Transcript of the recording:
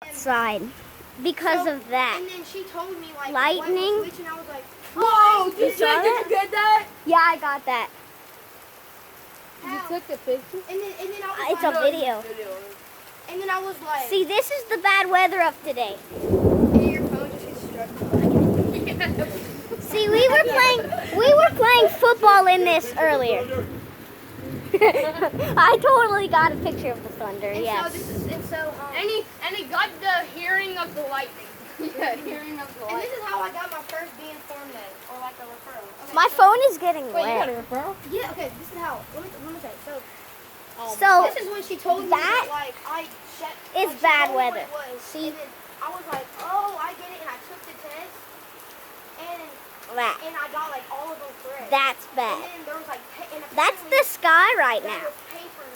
Outside because of that. And then she told me like Lightning. Which, and I was like, Whoa! You saw that? Did you get that? Yeah, I got that. You took the picture? and then I was It's like, a video. and then I was like, See, this is the bad weather of today. and your phone just gets struck. See, we were playing football in this earlier. I totally got a picture of the thunder. And Yes. And he got the hearing of the lightning. Yeah, hearing of the And this lightning. is how I got my first being formed or like a referral. Okay, My phone is getting Wait, you got wet. a referral? Yeah, okay, this is how. Let me say. So So this is when she told me that that like I checked. is like, she bad told me what weather. it was, See? and then I was like, oh, I get it, and I took the test, and that I got like all of those correct. that's And bad. then there was like, and That's apparently the sky right there now. was papers